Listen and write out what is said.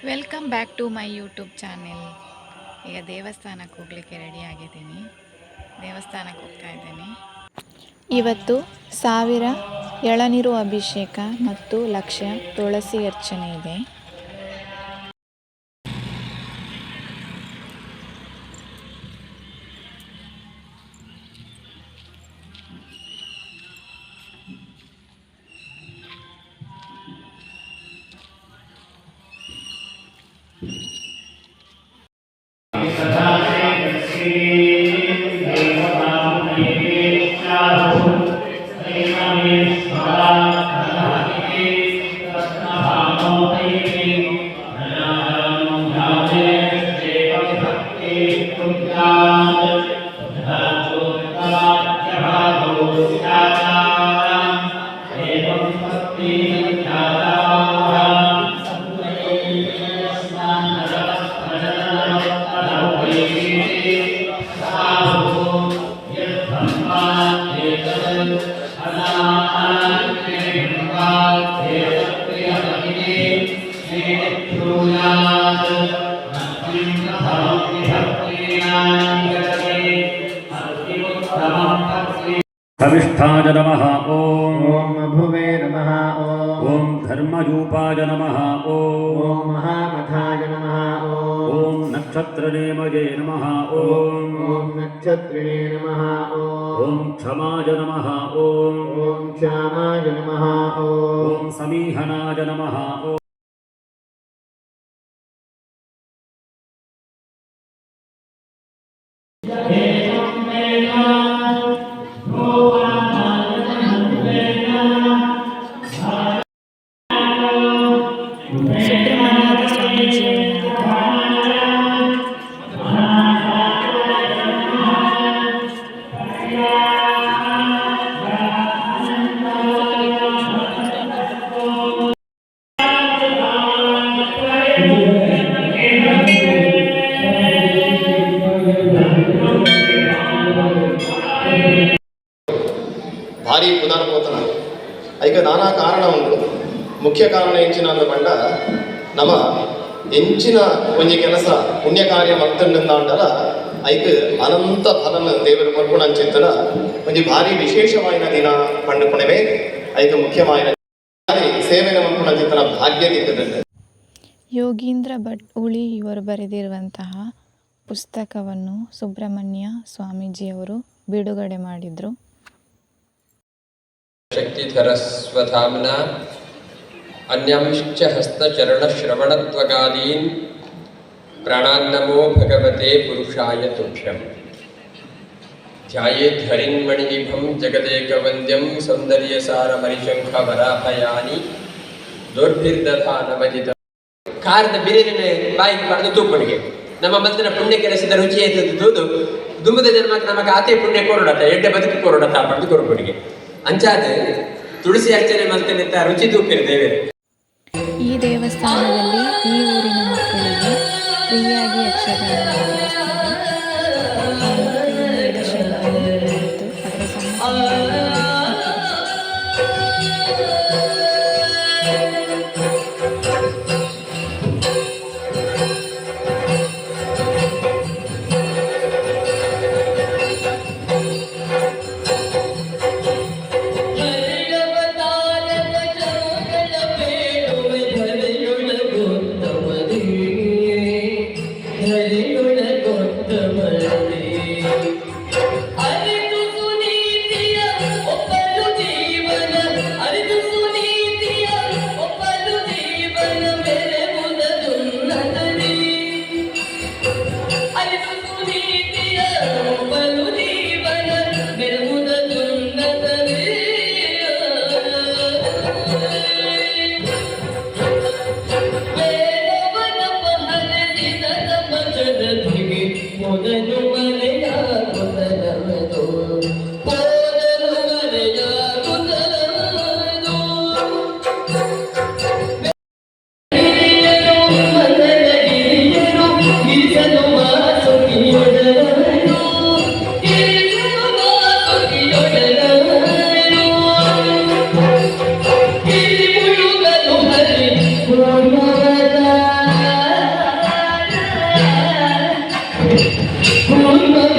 Welcome back to my YouTube channel. ಈಗ ದೇವಸ್ಥಾನಕ್ಕೆ ಹೋಗಲಿಕ್ಕೆ ರೆಡಿ ಆಗಿದ್ದೀನಿ. ದೇವಸ್ಥಾನಕ್ಕೆ ಹೋಗ್ತಾ ಇದ್ದೀನಿ. ಇವತ್ತು 1000 ಎಳನೀರು ಅಭಿಷೇಕ ಮತ್ತು 1,00,000 ತುಳಸಿ ಅರ್ಚನೆ ಇದೆ. धर्मिष्ठाय नमः ओम भुवे नमः ओम धर्मरूपाय नमः ओम महामथाय नमः ओम नक्षत्रनेमये नमः ओम नक्षत्रिणे नमः ओम क्षमाय नमः ओम क्षमाय नमः ओम समीहनाय नमः ಸುಬ್ರಹ್ಮಣ್ಯದ ಸ್ವಾಮೀಜಿಯವರು ಭಾರಿ ಪುನರ್ಪೋತನ ಐಕ ನಾನಾ ಕಾರಣ ಉಂಟು. ಮುಖ್ಯ ಕಾರಣ ಎಂಚಿನ ಅಂದ ಪಂಡ ನಮ್ಮ ಎಂಚಿನ ಒಂಜಿ ಕೆಲಸ ಪುಣ್ಯ ಕಾರ್ಯ ಮತ್ತಂಡಂದಾಂಡಲ ಐಕ ಅನಂತ ಫಲನ ದೇವರು ಕೊರ್ಪುಣ ಅಂಚಿತ್ತನ ಒಂಜಿ ಭಾರಿ ವಿಶೇಷವಾಯಿನ ದಿನ ಪಂಡುಪುಣವೇ ಐಕ ಮುಖ್ಯವಾಯಿನ ಸೇವೆನ ಮಲ್ಪುಣ ಚಿತ್ತನ ಭಾಗ್ಯದಿದ್ದದಂತೆ. ಯೋಗೀಂದ್ರ ಭಟ್ ಉಳಿ ಇವರು ಬರೆದಿರುವಂತಹ ಪುಸ್ತಕವನ್ನು ಸುಬ್ರಹ್ಮಣ್ಯ ಸ್ವಾಮೀಜಿಯವರು ಬಿಡುಗಡೆ ಮಾಡಿದರು. ಶಕ್ತಿಧರಸ್ವಧಾಮ್ನಾ ಅನ್ಯಾಂಶ್ಚ ಹಸ್ತಚರಣಶ್ರವಣತ್ವಗಾದೀನ್ ಪ್ರಾಣಾನ್ನಮೋ ಭಗವತೆ ಪುರುಷಾಯ ತುಭ್ಯಂ ಧ್ಯಾಯೇತ್ ಹರಿನ್ಮಣಿನಿಭಂ ಜಗದೇಕವಂದ್ಯಂ ಸೌಂದರ್ಯಸಾರಮರಿಶಂಖ ವರಾಭಯಾನಿ ದೌರ್ಭಿರ್ದಧಾನಮಜಿತ ಕಾರದ ಬಿರಿಯನ್ನ ಬಾಯಿಗೆ ಪಡೆದು ತೂಪಣಿಗೆ ನಮ್ಮ ಮತ್ತಿನ ಪುಣ್ಯ ಕೆಲಸದ ರುಚಿ ಎತ್ತದು ದುಂಬದ ಜನ್ಮಕ್ಕೆ ನಮಗೆ ಆತೆ ಪುಣ್ಯ ಕೊರಡತ್ತ ಎಡ್ಡೆ ಬದುಕು ಕೊರಡತ್ತ ಪಡೆದು ಕೊರಪಡಿಗೆ ಅಂಚಾದ ತುಳಸಿ ಅರ್ಚನೆ ಮಲ್ತನಿಂದ ರುಚಿ ತೂಪಿರು ದೇವರೇ. ಈ ದೇವಸ್ಥಾನದಲ್ಲಿ ಈ ಊರಿನ ಮಕ್ಕಳಿಗೆ ಫ್ರೀಯಾಗಿ ಯಕ್ಷಗಾನ ನಡೆಸ್ತಾರೆ. ಅದರ ಹರಿಯುಣ ನುಡಿಪೇರು